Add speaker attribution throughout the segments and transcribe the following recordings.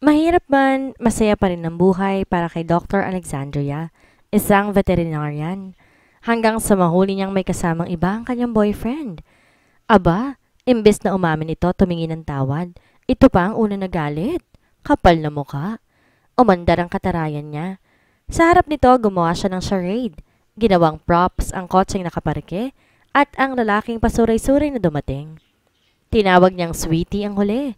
Speaker 1: Mahirap man, masaya pa rin ang buhay para kay Dr. Alexandria, isang veterinarian, hanggang sa mahuli niyang may kasamang iba ang kanyang boyfriend. Aba, imbes na umamin ito tumingin ng tawad, ito pa ang una nagalit. Kapal na mukha. Umandar ang katarayan niya. Sa harap nito, gumawa siya ng charade. Ginawang props ang kotseng nakaparke at ang lalaking pasuray-suray na dumating. Tinawag niyang sweetie ang huli.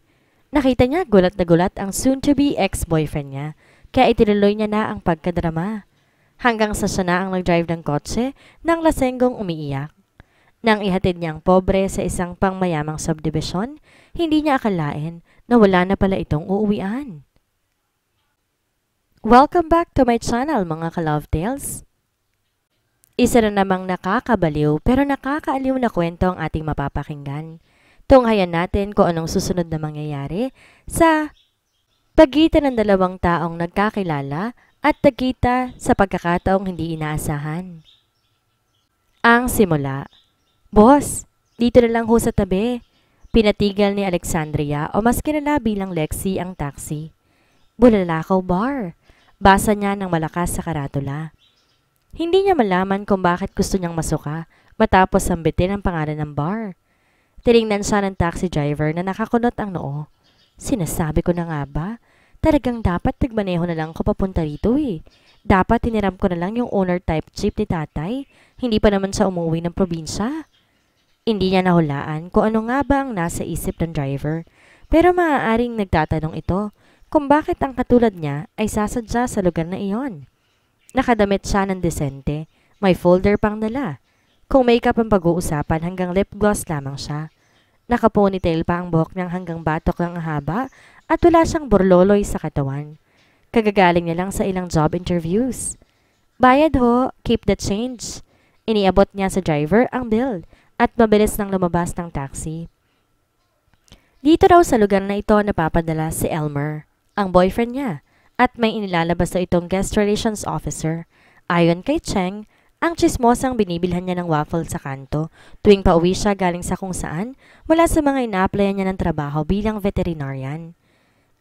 Speaker 1: Nakita niya gulat na gulat ang soon-to-be ex-boyfriend niya, kaya itinuloy niya na ang pagkadrama. Hanggang sa siya na ang nag-drive ng kotse nang lasenggong umiiyak. Nang ihatid niya ang pobre sa isang pangmayamang subdivision, hindi niya akalain na wala na pala itong uuwian. Welcome back to my channel mga ka-love tales. Isa na namang nakakabaliw pero nakakaaliw na kwento ang ating mapapakinggan. Tunghayan natin kung anong susunod na mangyayari sa pagitan ng dalawang taong nagkakilala at nagkita sa pagkakataong hindi inaasahan. Ang simula. Boss, dito na lang ho sa tabi. Pinatigal ni Alexandria o mas kilala bilang Lexi ang taxi. Bulalakaw bar. Basa niya ng malakas sa karatula. Hindi niya malaman kung bakit gusto niyang masuka matapos sambitin ang pangalan ng bar. Tiningnan siya ng taxi driver na nakakunot ang noo. Sinasabi ko na nga ba? Talagang dapat nagmaneho na lang ko papunta rito eh. Dapat tiniram ko na lang yung owner type jeep ni tatay. Hindi pa naman siya umuwi ng probinsya. Hindi niya nahulaan kung ano nga ba ang nasa isip ng driver. Pero maaaring nagtatanong ito kung bakit ang katulad niya ay sasadya sa lugar na iyon. Nakadamit siya ng desente. May folder pang dala. Kung makeup ang pag-uusapan hanggang lip gloss lamang siya. Naka-ponytail pa ang buhok niyang hanggang batok lang ang haba at wala siyang borloloy sa katawan. Kagagaling niya lang sa ilang job interviews. Bayad ho, keep the change. Iniabot niya sa driver ang bill at mabilis nang lumabas ng taxi. Dito raw sa lugar na ito napapadala si Elmer, ang boyfriend niya, at may inilalabas na itong guest relations officer. Ayon kay Cheng, ang chismosang binibilhan niya ng waffle sa kanto tuwing pauwi siya galing sa kung saan mula sa mga ina-applyan niya ng trabaho bilang veterinarian.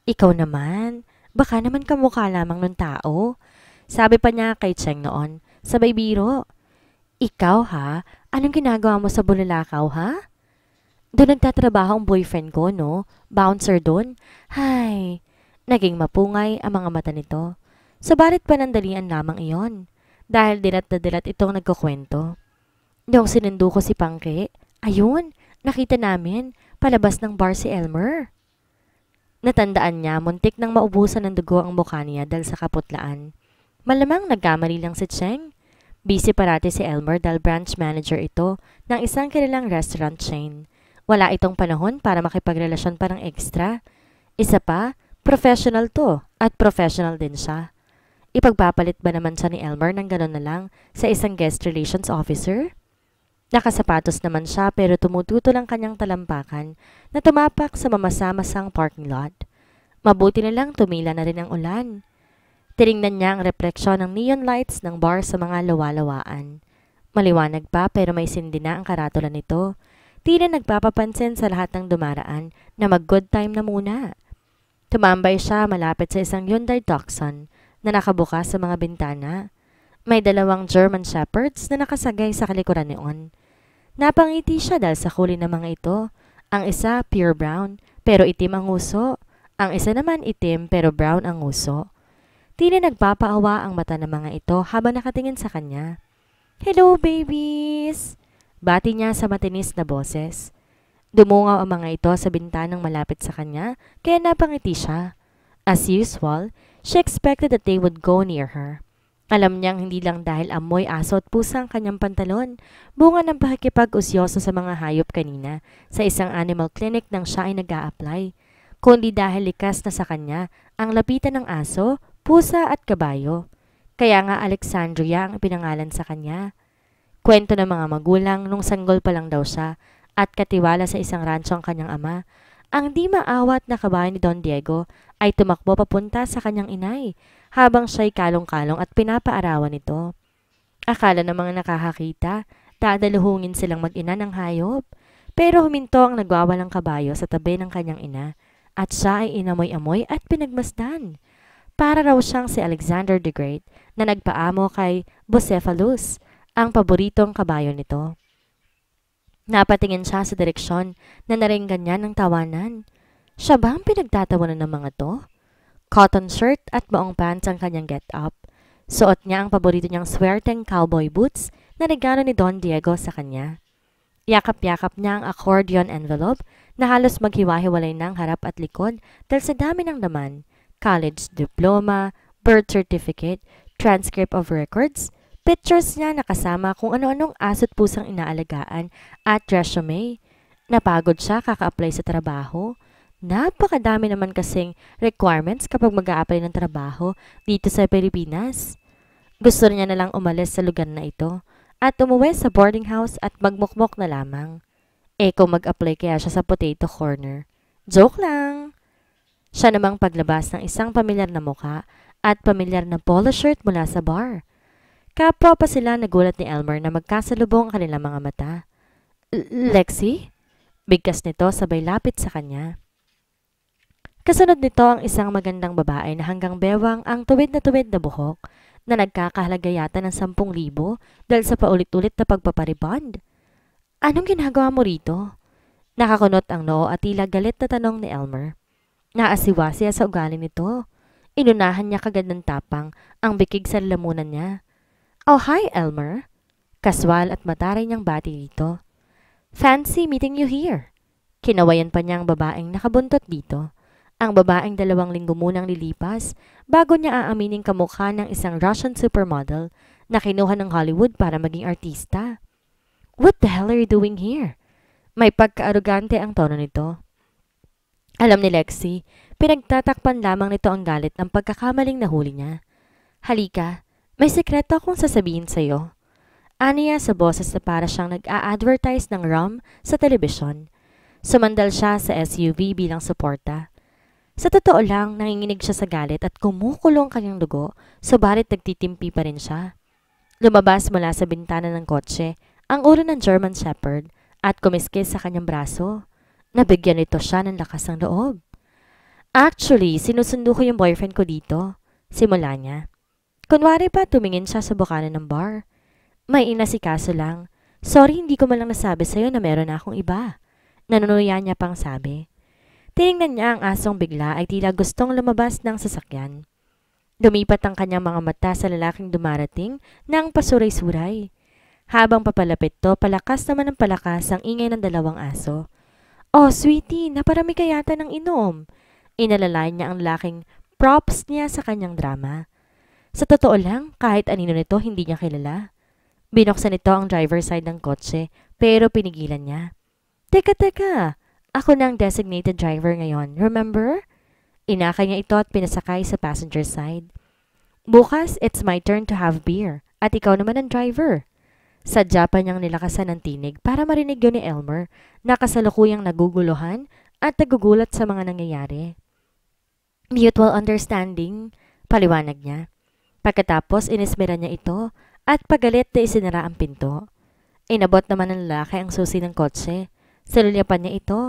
Speaker 1: Ikaw naman, baka naman kamukha lamang ng tao. Sabi pa niya kay Cheng noon, sabay biro. Ikaw ha? Anong ginagawa mo sa Bulalakaw ha? Doon nagtatrabaho ang boyfriend ko no? Bouncer doon? Hay, naging mapungay ang mga mata nito. Sabalit panandalian lamang iyon. Dahil dilat na dilat itong nagkukwento. Noong sinundo ko si Pangke, ayun, nakita namin, palabas ng bar si Elmer. Natandaan niya, muntik nang maubusan ng dugo ang mukha niya dahil sa kaputlaan. Malamang nagkamali lang si Cheng. Busy parati si Elmer dahil branch manager ito ng isang kilalang restaurant chain. Wala itong panahon para makipagrelasyon pa ng extra. Isa pa, professional to at professional din siya. Ipagpapalit ba naman siya ni Elmer ng gano'n na lang sa isang guest relations officer? Nakasapatos naman siya pero tumututo lang kanyang talampakan na tumapak sa mamasa-masang parking lot. Mabuti na lang tumila na rin ang ulan. Tiningnan niya ang refleksyon ng neon lights ng bar sa mga lawalawaan. Maliwanag pa pero may sindi na ang karatula nito. Tila nagpapapansin sa lahat ng dumaraan na mag-good time na muna. Tumambay siya malapit sa isang Hyundai Tucson na nakabukas sa mga bintana. May dalawang German Shepherds na nakasagay sa kalikuran noon. Napangiti siya dahil sa kulay ng mga ito. Ang isa pure brown pero itim ang nguso. Ang isa naman itim pero brown ang nguso. Tila nagpapaawa ang mata ng mga ito habang nakatingin sa kanya. Hello babies! Bati niya sa matinis na boses. Dumungaw ang mga ito sa bintanang malapit sa kanya kaya napangiti siya. As usual, she expected that they would go near her. Alam niyang hindi lang dahil amoy aso at pusa ang kanyang pantalon, bunga ng pakikipag-usyoso sa mga hayop kanina sa isang animal clinic nang siya ay nag-a-apply, kundi dahil likas na sa kanya ang lapitan ng aso, pusa at kabayo. Kaya nga Alexandria ang pinangalan sa kanya. Kwento ng mga magulang nung sanggol pa lang daw siya at katiwala sa isang rancho ang kanyang ama, ang di maawat na kabayo ni Don Diego ay tumakbo papunta sa kanyang inay habang siya'y kalong-kalong at pinapaarawan nito. Akala ng mga nakakakita, dadaluhungin silang mag-ina ng hayop. Pero huminto ang nagwawalang kabayo sa tabi ng kanyang ina at siya ay inamoy-amoy at pinagmasdan. Para raw siyang si Alexander the Great na nagpaamo kay Bucephalus, ang paboritong kabayo nito. Napatingin siya sa direksyon na naringgan niya ng tawanan. Siya ba ang pinagtatawanan ng mga to? Cotton shirt at maong pants ang kanyang get-up. Suot niya ang paborito niyang swerteng cowboy boots na regalo ni Don Diego sa kanya. Yakap-yakap niya ang accordion envelope na halos maghiwa-hiwalay ng harap at likod dahil sa dami ng laman. College diploma, birth certificate, transcript of records, pictures niya nakasama kung ano-anong aso't pusang inaalagaan at resume. Napagod siya kaka-apply sa trabaho. Napakadami naman kasing requirements kapag mag-a-apply ng trabaho dito sa Pilipinas. Gusto niya na lang umalis sa lugar na ito at umuwi sa boarding house at magmukmok na lamang. Kung mag-apply kaya siya sa potato corner. Joke lang! Siya namang paglabas ng isang pamilyar na muka at pamilyar na polo shirt mula sa bar. Kapwa pa sila nagulat ni Elmer na magkasalubong ang kanilang mga mata. Lexi? Bigkas nito sabay lapit sa kanya. Kasunod nito ang isang magandang babae na hanggang bewang ang tuwid na buhok na nagkakahalaga yata ng 10,000 dahil sa paulit-ulit na pagpaparibond. Anong ginagawa mo rito? Nakakunot ang noo at tila galit na tanong ni Elmer. Naasiwa siya sa ugali nito. Inunahan niya kagad ng tapang ang bikig sa lalamunan niya. Oh, hi Elmer. Kaswal at mataray niyang bati dito. Fancy meeting you here. Kinawayan pa niya ang babaeng nakabuntot dito. Ang babaeng 2 linggo munang lilipas bago niya aamining kamukha ng isang Russian supermodel na kinuha ng Hollywood para maging artista. What the hell are you doing here? May pagka-arugante ang tono nito. Alam ni Lexi, pinagtatakpan lamang nito ang galit ng pagkakamaling nahuli niya. Halika, may sekreto akong sasabihin sa'yo. Aniya sa boses na para siyang nag-a-advertise ng rum sa telebisyon. Sumandal siya sa SUV bilang suporta. Sa totoo lang, nanginginig siya sa galit at kumukulong kanyang dugo, subalit nagtitimpi pa rin siya. Lumabas mula sa bintana ng kotse ang ulo ng German Shepherd at kumiskis sa kanyang braso. Nabigyan nito siya ng lakas ng loob. Actually, sinusundo ko yung boyfriend ko dito. Simula niya. Kunwari pa tumingin siya sa bukana ng bar. May inasikaso lang. Sorry, hindi ko malang nasabi sa'yo na meron na akong iba. Nanunuya niya pang sabi. Tiningnan niya ang asong bigla ay tila gustong lumabas ng sasakyan. Lumipat ang kanyang mga mata sa lalaking dumarating ng pasuray-suray. Habang papalapit to, palakas naman ng palakas ang ingay ng 2 aso. Oh, sweetie, naparami ka yata ng inom. Inalalay niya ang lalaking props niya sa kanyang drama. Sa totoo lang, kahit anino nito, hindi niya kilala. Binuksan nito ang driver side ng kotse, pero pinigilan niya. Teka, ako na ang designated driver ngayon, remember? Inakay niya ito at pinasakay sa passenger side. Bukas, it's my turn to have beer, at ikaw naman ang driver. Sadya pa niyang nilakasan ng tinig para marinig yun ni Elmer na kasalukuyang naguguluhan at nagugulat sa mga nangyayari. Mutual understanding, paliwanag niya. Pagkatapos, inismera niya ito at pagalit na isinara ang pinto. Inabot naman ng lalaki ang susi ng kotse. Sinulyapan niya ito.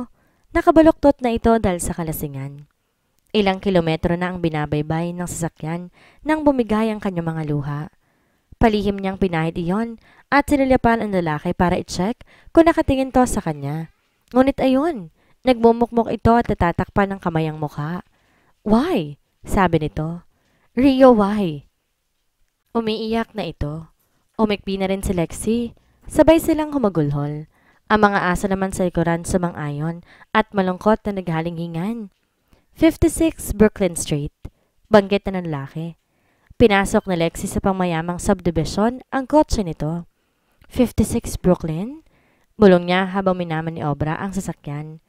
Speaker 1: Nakabaluktot na ito dahil sa kalasingan. Ilang kilometro na ang binabaybay ng sasakyan nang bumigay ang kanyang mga luha. Palihim niyang pinahid iyon at sinulyapan ang lalaki para i-check kung nakatingin to sa kanya. Ngunit ayun, nagmumukmok ito at natatakpan ng kamay ang mukha. Why? Sabi nito. Rio, why? Umiiyak na ito. Umikpi na rin si Lexi. Sabay silang humagulhol. Ang mga aso naman sa likuran sumang-ayon at malungkot na naghalinghingan. 56 Brooklyn Street. Banggit na ng lalaki. Pinasok ni Lexi sa pangmayamang subdivision ang kotse nito. 56 Brooklyn? Bulong niya habang minaman ni Obra ang sasakyan.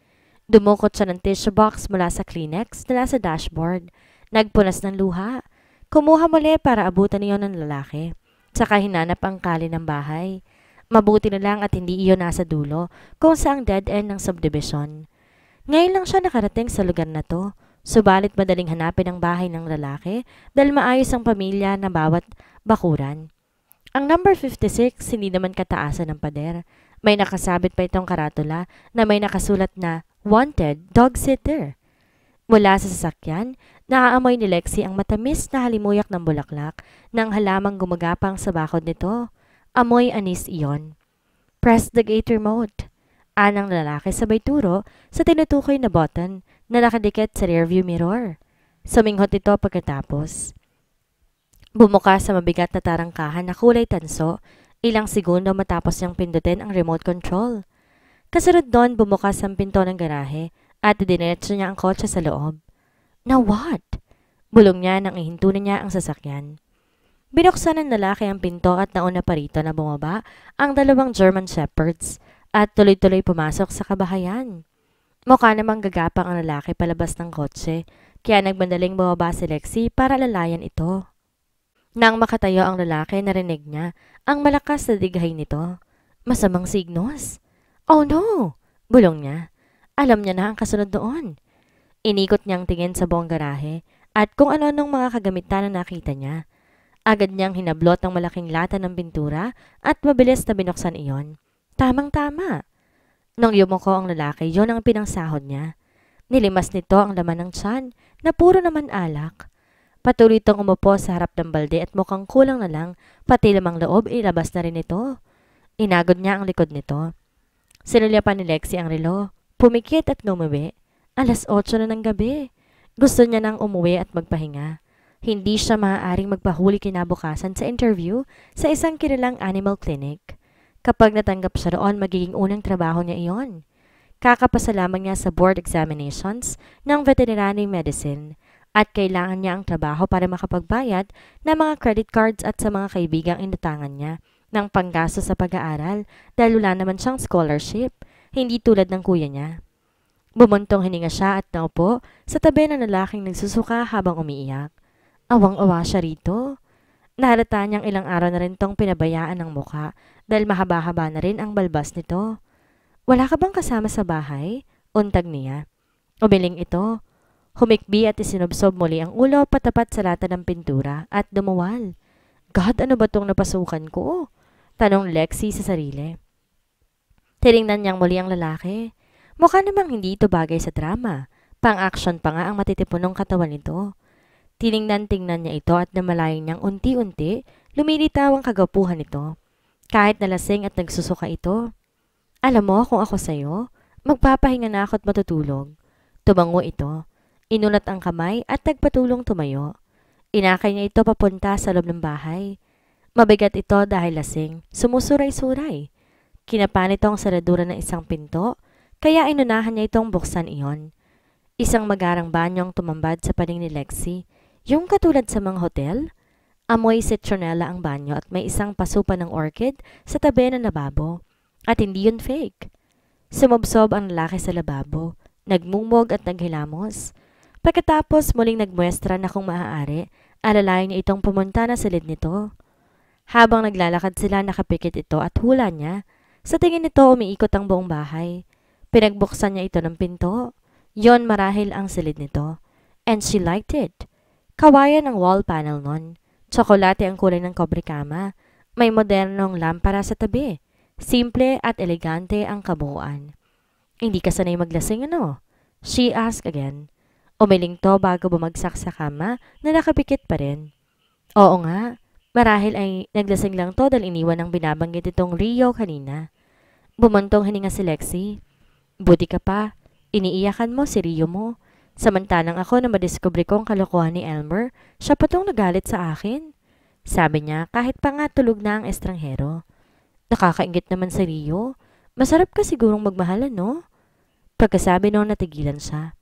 Speaker 1: Dumukot siya ng tissue box mula sa Kleenex na nasa dashboard. Nagpunas ng luha. Kumuha muli para abutan niyo ng lalaki. Tsaka hinanap ang kali ng bahay. Mabuti na lang at hindi iyon nasa dulo kung saang dead end ng subdivision. Ngayon lang siya nakarating sa lugar na to. Subalit madaling hanapin ang bahay ng lalaki dahil maayos ang pamilya na bawat bakuran. Ang number 56 hindi naman kataasan ng pader. May nakasabit pa itong karatula na may nakasulat na Wanted Dog Sitter. Mula sa sasakyan, naaamoy ni Lexi ang matamis na halimuyak ng bulaklak ng halamang gumagapang sa bakod nito. Amoy anis iyon. Press the gate remote. Anang lalaki sabay turo sa tinutukoy na button na nakadikit sa rearview mirror. Suminghot ito pagkatapos. Bumuka sa mabigat na tarangkahan na kulay tanso, ilang segundo matapos niyang pindutin ang remote control. Kasunod doon bumukas ang pinto ng garahe at dineretso niya ang kotse sa loob. Now what? Bulong niya nang ihintunan niya ang sasakyan. Binuksan ng lalaki ang pinto at nauna pa rito na bumaba ang dalawang German Shepherds at tuloy-tuloy pumasok sa kabahayan. Mukha namang gagapang ang lalaki palabas ng kotse, kaya nagmandaling bumaba si Lexi para lalayan ito. Nang makatayo ang lalaki, narinig niya ang malakas na dighay nito. Masamang signos. Oh no! Bulong niya. Alam niya na ang kasunod doon. Inikot niyang tingin sa buong garahe at kung ano-anong mga kagamitan na nakita niya. Agad niyang hinablot ang malaking lata ng pintura at mabilis na binuksan iyon. Tamang-tama. Nung yumuko ang lalaki, yon ang pinangsahod niya. Nilimas nito ang laman ng tiyan na puro naman alak. Patuloy itong umupo sa harap ng balde at mukhang kulang na lang, pati lamang loob ilabas na rin ito. Inagod niya ang likod nito. Sinulyapan ni Lexi ang relo. Pumikit at lumuwi. 8:00 na ng gabi. Gusto niya nang umuwi at magpahinga. Hindi siya maaaring magpahuli kinabukasan sa interview sa isang kilalang animal clinic. Kapag natanggap siya roon, magiging unang trabaho niya iyon. Kakapasa lamang niya sa board examinations ng veterinary medicine at kailangan niya ang trabaho para makapagbayad ng mga credit cards at sa mga kaibigang inutangan niya ng panggasto sa pag-aaral dahil wala naman siyang scholarship, hindi tulad ng kuya niya. Bumuntong hininga siya at naupo sa tabi ng lalaking nagsusuka habang umiiyak. Awang-awa siya rito. Nahalata niyang ilang araw na rin tong pinabayaan ng muka dahil mahaba-haba na rin ang balbas nito. Wala ka bang kasama sa bahay? Untag niya. Umiling ito. Humikbi at isinubsob muli ang ulo patapat sa lata ng pintura at dumuwal. God, ano ba tong napasukan ko? Tanong Lexi sa sarili. Tiningnan niyang muli ang lalaki. Mukha namang hindi ito bagay sa drama. Pang-action pa nga ang matitipunong katawan nito. Tiningnan-tingnan niya ito at namalayan niyang unti-unti lumilitaw ang kagapuhan nito. Kahit nalasing at nagsusuka ito. Alam mo kung ako sa'yo, magpapahinga na ako at matutulog. Tumango ito. Inulat ang kamay at nagpatulong tumayo. Inakay niya ito papunta sa loob ng bahay. Mabigat ito dahil lasing, sumusuray-suray. Kinapan nito ang saradura ng isang pinto, kaya inunahan niya itong buksan iyon. Isang magarang banyong tumambad sa paning ni Lexi. Yung katulad sa mga hotel, amoy citronella ang banyo at may isang pasupa ng orchid sa tabi ng lababo. At hindi yun fake. Sumubsob ang lalaki sa lababo, nagmumog at naghilamos. Pagkatapos muling nagmuestra na kung maaari, alalayan niya itong pumunta na sa lid nito. Habang naglalakad sila, nakapikit ito at hula niya. Sa tingin nito, umiikot ang buong bahay. Pinagbuksan niya ito ng pinto. Yon marahil ang silid nito. And she liked it. Kawayan ang wall panel nun. Tsokolate ang kulay ng kobrikama. May modernong lampara sa tabi. Simple at elegante ang kabuuan. Hindi ka sanay maglasing ano? She asked again. Umiling to bago bumagsak sa kama na nakapikit pa rin. Oo nga, marahil ay naglasing lang to dahil iniwan ang binabanggit itong Rio kanina. Bumuntong hininga si Lexi. Buti ka pa, iniiyakan mo si Rio mo. Samantalang ako na madiskubre ko ang kalokohan ni Elmer, siya pa tong nagalit sa akin. Sabi niya kahit pa nga tulog na ang estranghero. Nakakaingit naman si Rio. Masarap ka sigurong magmahalan, no? Pagkasabi noon natigilan siya.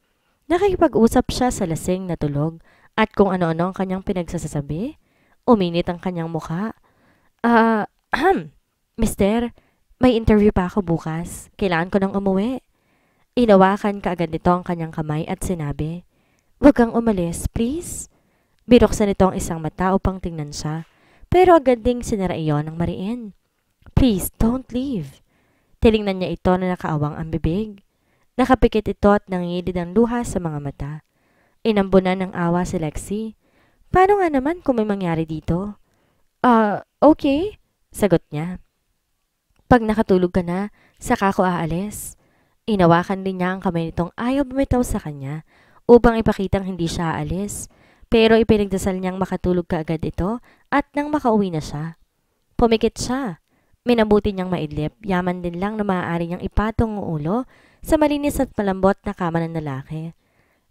Speaker 1: Nakikipag-usap siya sa lasing na tulog at kung ano-ano ang kanyang pinagsasabi. Uminit ang kanyang mukha. Mister, may interview pa ako bukas. Kailangan ko nang umuwi. Inawakan kaagad nito ang kanyang kamay at sinabi, "Huwag kang umalis, please." Binuksan nito ang isang mata upang tingnan siya, pero agad ding sinara iyon ng mariin. "Please, don't leave." Tiningnan niya ito na nakaawang ang bibig. Nakapikit ito at nangilid ang luha sa mga mata. Inambunan ng awa si Lexi. Paano nga naman kung may mangyari dito? Okay, sagot niya. Pag nakatulog ka na, saka ako aalis. Inawakan din niya ang kamay nitong ayaw bumitaw sa kanya upang ipakitang hindi siya aalis. Pero ipinagdasal niyang makatulog kaagad ito at nang makauwi na siya. Pumikit siya. Minabuti niyang maidlip, yaman din lang na maaari niyang ipatong ang ulo sa malinis at malambot na kama ng lalaki.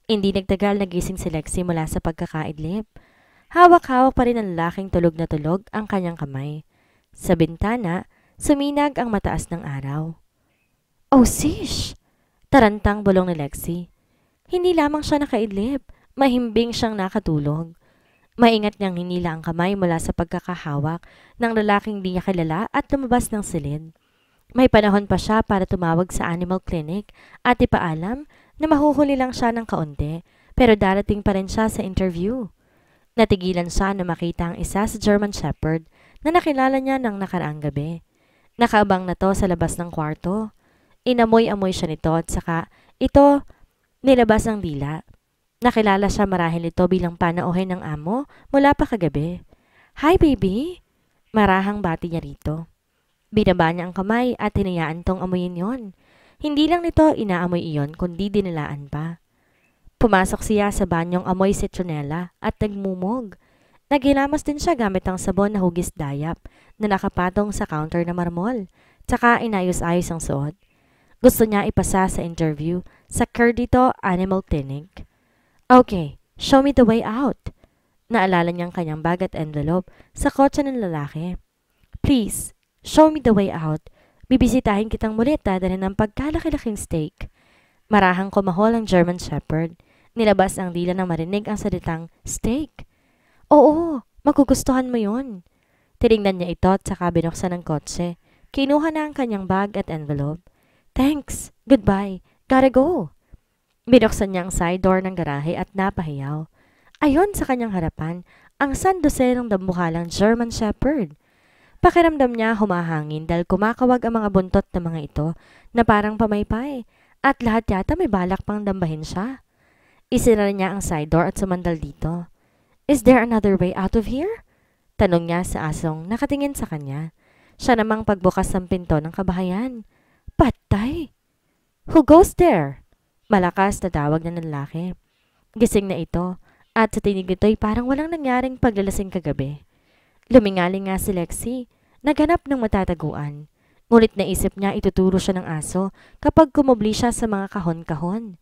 Speaker 1: Hindi nagtagal nagising si Lexie mula sa pagkakaidlip. Hawak-hawak pa rin ng lalaking tulog na tulog ang kanyang kamay. Sa bintana, suminag ang mataas ng araw. Oh, sish! Tarantang bulong ni Lexie. Hindi lamang siya nakaidlip, mahimbing siyang nakatulog. Maingat niyang hinila ang kamay mula sa pagkakahawak ng lalaking di niya kilala at lumabas ng silid. May panahon pa siya para tumawag sa animal clinic at ipaalam na mahuhuli lang siya ng kaunti pero darating pa rin siya sa interview. Natigilan siya na makita ang isa sa German Shepherd na nakilala niya ng nakaraang gabi. Nakaabang na to sa labas ng kwarto. Inamoy-amoy siya nito at saka ito nilabas ang dila. Nakilala siya marahil ito bilang panauhin ng amo mula pa kagabi. Hi baby! Marahang bati niya rito. Binaba niya ang kamay at hinayaan tong amuyin yon. Hindi lang nito inaamoy iyon kundi dinilaan pa. Pumasok siya sa banyong amoy citronella at nagmumog. Naghilamas din siya gamit ang sabon na hugis dayap na nakapatong sa counter na marmol. Tsaka inayos-ayos ang suot. Gusto niya ipasa sa interview sa Cerdito Animal Clinic. Okay, show me the way out. Naalala niyang kanyang bag at envelope sa kotse ng lalaki. Please, show me the way out. Bibisitahin kitang muli at dadalhin ng pagkalaki-laking steak. Marahang kumahol ang German Shepherd. Nilabas ang dila nang marinig ang salitang steak. Oo, magugustuhan mo yun. Tinignan niya ito at saka binuksan ng kotse. Kinuha na ang kanyang bag at envelope. Thanks, goodbye, gotta go. Binuksan niya ang side door ng garahe at napahiyaw. Ayon sa kanyang harapan, ang sandoserong dambuhalang German Shepherd. Pakiramdam niya humahangin dahil kumakawag ang mga buntot ng mga ito na parang pamaypay at lahat yata may balak pang dambahin siya. Isinara niya ang side door at sumandal dito. Is there another way out of here? Tanong niya sa asong nakatingin sa kanya. Siya namang pagbukas ng pinto ng kabahayan. Patay! Who goes there? Malakas na tawag ng lalaki. Gising na ito at sa tinig nito'y parang walang nangyaring paglalasing kagabi. Lumingaling nga si Lexie, naghanap ng matataguan. Ngunit naisip niya ituturo siya ng aso kapag kumubli siya sa mga kahon-kahon.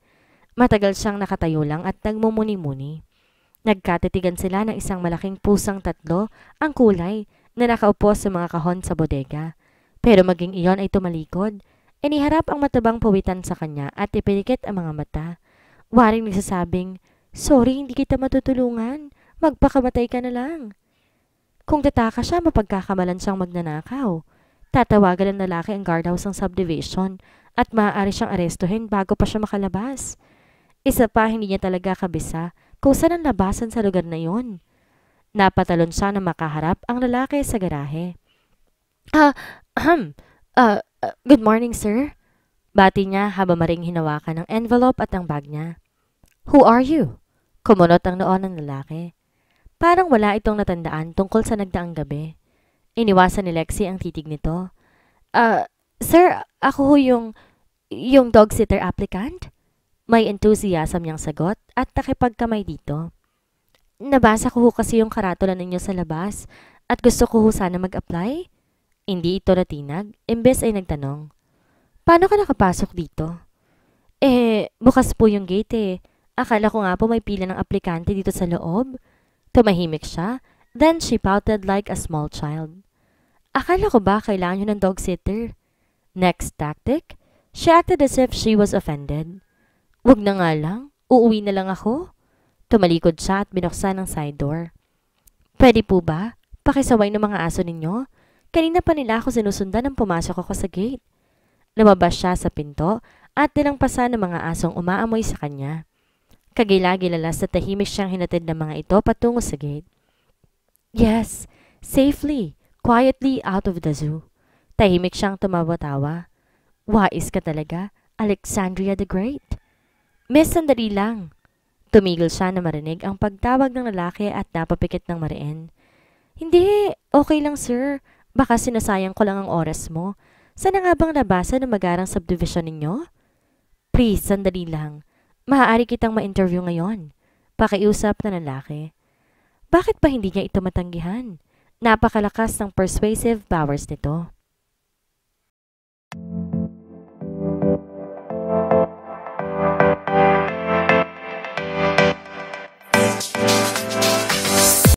Speaker 1: Matagal siyang nakatayo lang at nagmumuni-muni. Nagkatitigan sila ng isang malaking pusang tatlo ang kulay na nakaupo sa mga kahon sa bodega. Pero maging iyon ay tumalikod. Iniharap ang matabang pawitan sa kanya at ipinikit ang mga mata. Waring nagsasabing, sorry, hindi kita matutulungan. Magpakamatay ka na lang. Kung tataka siya, mapagkakamalan siyang magnanakaw. Tatawagan ng lalaki ang guardhouse ng subdivision at maaari siyang arestuhin bago pa siya makalabas. Isa pa, hindi niya talaga kabisa kung saan ang labasan sa lugar na yon. Napatalon siya na makaharap ang lalaki sa garahe. Good morning, sir. Bati niya habang maring hinawakan ang envelope at ang bag niya. Who are you? Kumunot ang noon ng lalaki. Parang wala itong natandaan tungkol sa nagdaang gabi. Iniwasan ni Lexie ang titig nito. Sir, ako ho yung dog sitter applicant? May enthusiasm niyang sagot at nakipagkamay dito. Nabasa ko ho kasi yung karatula ninyo sa labas at gusto ko ho sana mag-apply. Hindi ito natinag, imbes ay nagtanong. Paano ka nakapasok dito? Bukas po yung gate eh. Akala ko nga po may pila ng aplikante dito sa loob. Tumahimik siya, then she pouted like a small child. Akala ko ba kailangan nyo ng dog sitter? Next tactic, she acted as if she was offended. Wag na nga lang, uuwi na lang ako. Tumalikod siya at binuksan ang side door. Pwede po ba? Pakisaway ng mga aso ninyo? Kanina pa nila ako sinusundan nang pumasok ako sa gate. Lumabas siya sa pinto at nilampasan ng mga asong umaamoy sa kanya. Kagila-gilala sa tahimik siyang hinatid ng mga ito patungo sa gate. Yes, safely, quietly out of the zoo. Tahimik siyang tumawa-tawa. Wais ka talaga, Alexandria the Great. Miss, sandali lang. Tumigil siya na marinig ang pagtawag ng lalaki at napapikit ng mariin. Hindi, okay lang sir. Baka sinasayang ko lang ang oras mo. Sana nga bang nabasa ng magarang subdivision ninyo? Please, sandali lang. Maaari kitang ma-interview ngayon. Pakiusap na lalaki. Bakit ba hindi niya ito matanggihan? Napakalakas ng persuasive powers nito.